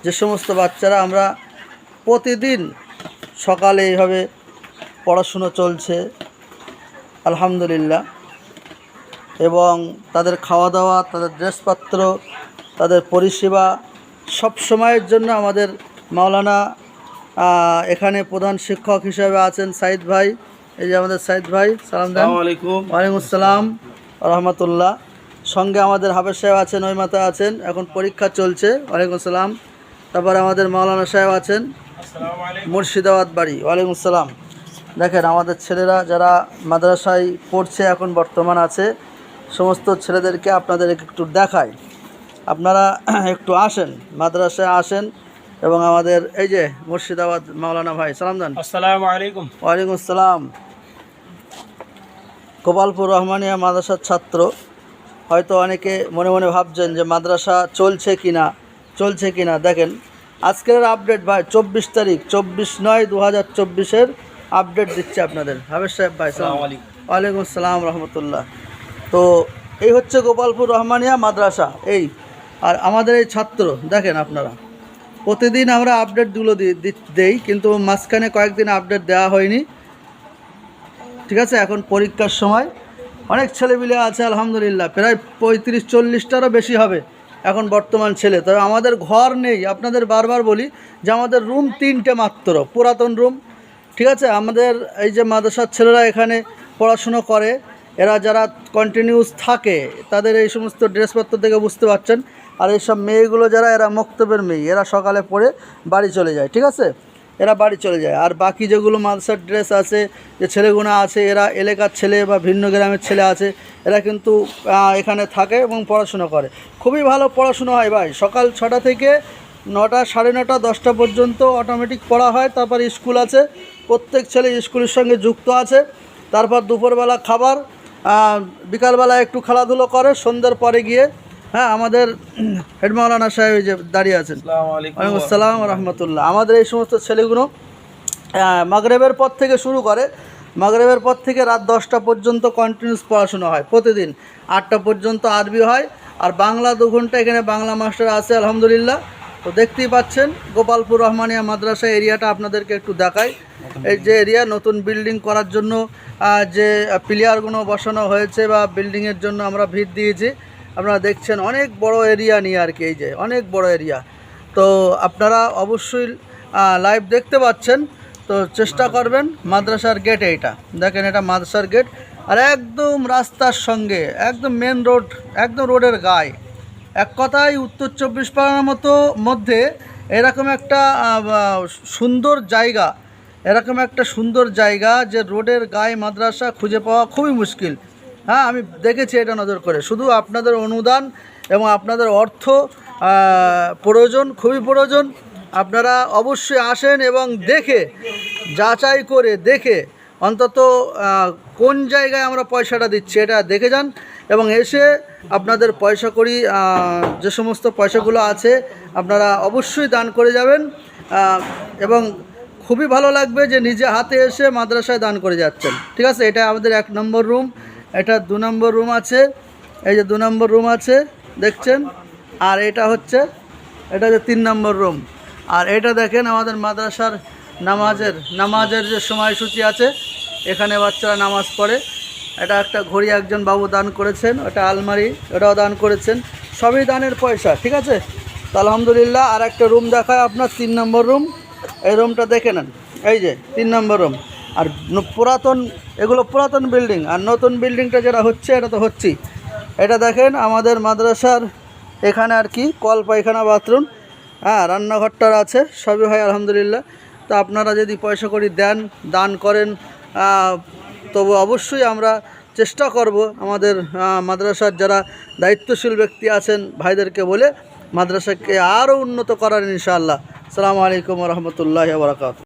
যে সমস্ত বাচ্চারা আমরা প্রতিদিন সকালে এইভাবে পড়াশুনো চলছে আলহামদুলিল্লাহ, এবং তাদের খাওয়া দাওয়া, তাদের ড্রেসপত্র, তাদের পরিষেবা সব সময়ের জন্য আমাদের মাওলানা এখানে প্রধান শিক্ষক হিসাবে আছেন সাইদ ভাই। এই যে আমাদের সাইদ ভাই, সালাম দেন। ওয়ালাইকুম আসসালাম রহমতুল্লাহ। সঙ্গে আমাদের হাফেজ সাহেব আছেন, ওই মাথায় আছেন, এখন পরীক্ষা চলছে। ওয়ালাইকুম আসসালাম। তারপরে আমাদের মাওলানা সাহেব আছেন মুর্শিদাবাদ বাড়ি। ওয়ালাইকুম আসসালাম। দেখেন আমাদের ছেলেরা যারা মাদ্রাসায় পড়ছে এখন বর্তমান আছে, সমস্ত ছেলেদেরকে আপনাদের একটু দেখায়, আপনারা একটু আসেন, মাদ্রাসায় আসেন। এবং আমাদের এই যে মুর্শিদাবাদ মাওলানা ভাই, সালাম দেন। আসসালামু আলাইকুম। ওয়ালাইকুম আসসালাম। গোপালপুর রহমানিয়া মাদ্রাসার ছাত্র। হয়তো অনেকে মনে মনে ভাবছেন যে মাদ্রাসা চলছে কি না। দেখেন আজকের আপডেট ভাই, 24 তারিখ 24/9/2024 আপডেট দিচ্ছে আপনাদের হাফেজ সাহেব ভাই। ওয়ালাইকুম আসসালাম রহমতুল্লাহ। তো এই হচ্ছে গোপালপুর রহমানিয়া মাদ্রাসা। এই আর আমাদের এই ছাত্র দেখেন আপনারা, প্রতিদিন আমরা আপডেটগুলো দেই, কিন্তু মাঝখানে কয়েকদিন আপডেট দেওয়া হয়নি, ঠিক আছে। এখন পরীক্ষার সময় অনেক ছেলেপিলে আছে আলহামদুলিল্লাহ, প্রায় 35-40টারও বেশি হবে এখন বর্তমান ছেলে। তবে আমাদের ঘর নেই, আপনাদের বারবার বলি যে আমাদের রুম 3টে মাত্র, পুরাতন রুম, ঠিক আছে। আমাদের এই যে মাদ্রাসার ছেলেরা এখানে পড়াশুনো করে, এরা যারা কন্টিনিউস থাকে তাদের এই সমস্ত ড্রেসপত্র থেকে বুঝতে পারছেন। আর এইসব মেয়েগুলো যারা, এরা মক্তবের মেয়ে, এরা সকালে পড়ে বাড়ি চলে যায়, ঠিক আছে, এরা বাড়ি চলে যায়। আর বাকি যেগুলো মাদ্রাসার ড্রেস আছে, যে ছেলেগুলো আছে, এরা এলাকার ছেলে বা ভিন্ন গ্রামের ছেলে আছে, এরা কিন্তু এখানে থাকে এবং পড়াশুনো করে। খুবই ভালো পড়াশুনো হয় ভাই, সকাল 6টা থেকে 9টা, 9:30, 10টা পর্যন্ত অটোমেটিক পড়া হয়। তারপর স্কুল আছে, প্রত্যেক ছেলে স্কুলের সঙ্গে যুক্ত আছে। তারপর দুপুরবেলা খাবার, বিকালবেলা একটু খেলাধুলো করে, সন্ধ্যার পরে গিয়ে আমাদের হেড মাওলানা সাহেব যে দাঁড়িয়ে আছেন, ওয়ালাইকুম আসসালাম রহমতুল্লাহ। আমাদের এই সমস্ত ছেলেগুলো মাগরিবের পর থেকে শুরু করে, মাগরিবের পর থেকে রাত 10টা পর্যন্ত কন্টিনিউস পড়াশোনা হয়। প্রতিদিন 8টা পর্যন্ত আরবি হয়, আর বাংলা 2 ঘন্টা এখানে বাংলা মাস্টার আছে আলহামদুলিল্লাহ। তো দেখতেই পাচ্ছেন গোপালপুর রহমানিয়া মাদ্রাসা এরিয়াটা আপনাদেরকে একটু দেখাই। এই যে এরিয়া নতুন বিল্ডিং করার জন্য যে পিলিয়ারগুলো বসানো হয়েছে বা বিল্ডিংয়ের জন্য আমরা ভিত দিয়েছি, আপনারা দেখছেন অনেক বড় এরিয়া নিয়ে আর কি, এই যে অনেক বড় এরিয়া। তো আপনারা অবশ্যই লাইভ দেখতে পাচ্ছেন, তো চেষ্টা করবেন। মাদ্রাসার গেট এইটা দেখেন, এটা মাদ্রাসার গেট, আর একদম রাস্তার সঙ্গে, একদম মেন রোড, একদম রোডের গায়ে। এক কথায় উত্তর 24 পরগনার মধ্যে এরকম একটা সুন্দর জায়গা যে রোডের গায়ে মাদ্রাসা খুঁজে পাওয়া খুবই মুশকিল। আমি দেখেছি এটা নজর করে। শুধু আপনাদের অনুদান এবং আপনাদের অর্থ প্রয়োজন, খুবই প্রয়োজন। আপনারা অবশ্যই আসেন এবং দেখে, যাচাই করে দেখে, অন্তত কোন জায়গায় আমরা পয়সাটা দিচ্ছি এটা দেখে যান, এবং এসে আপনাদের পয়সা করি যে সমস্ত পয়সাগুলো আছে আপনারা অবশ্যই দান করে যাবেন। এবং খুবই ভালো লাগবে যে নিজে হাতে এসে মাদ্রাসায় দান করে যাচ্ছেন, ঠিক আছে। এটা আমাদের 1 নম্বর রুম, এটা 2 নম্বর রুম আছে, এই যে 2 নম্বর রুম আছে দেখছেন, আর এটা হচ্ছে 3 নম্বর রুম। আর এটা দেখেন আমাদের মাদ্রাসার নামাজের যে সময়সূচি আছে, এখানে বাচ্চারা নামাজ পড়ে। এটা একটা ঘড়ি একজন বাবু দান করেছেন, ওটা আলমারি, ওটাও দান করেছেন, সবই দানের পয়সা, ঠিক আছে। তো আলহামদুলিল্লাহ। আর একটা রুম দেখায় আপনার 3 নম্বর রুম, এই রুমটা দেখে নেন, এই যে 3 নম্বর রুম। আর এগুলো পুরাতন বিল্ডিং, আর নতুন বিল্ডিংটা যেটা হচ্ছে এটা তো হচ্ছেই। এটা দেখেন আমাদের মাদ্রাসার এখানে আর কি কল, পায়খানা, বাথরুম, রান্নাঘরটা আছে, সবই হয় আলহামদুলিল্লাহ। তো আপনারা যদি পয়সা করি দান করেন, তবু অবশ্যই আমরা চেষ্টা করব আমাদের মাদ্রাসার যারা দায়িত্বশীল ব্যক্তি আছেন ভাইদেরকে বলে মাদ্রাসাকে আরও উন্নত করার ইনশাআল্লাহ। আসসালামু আলাইকুম ওয়া রাহমাতুল্লাহি ওয়া বারাকাতুহু।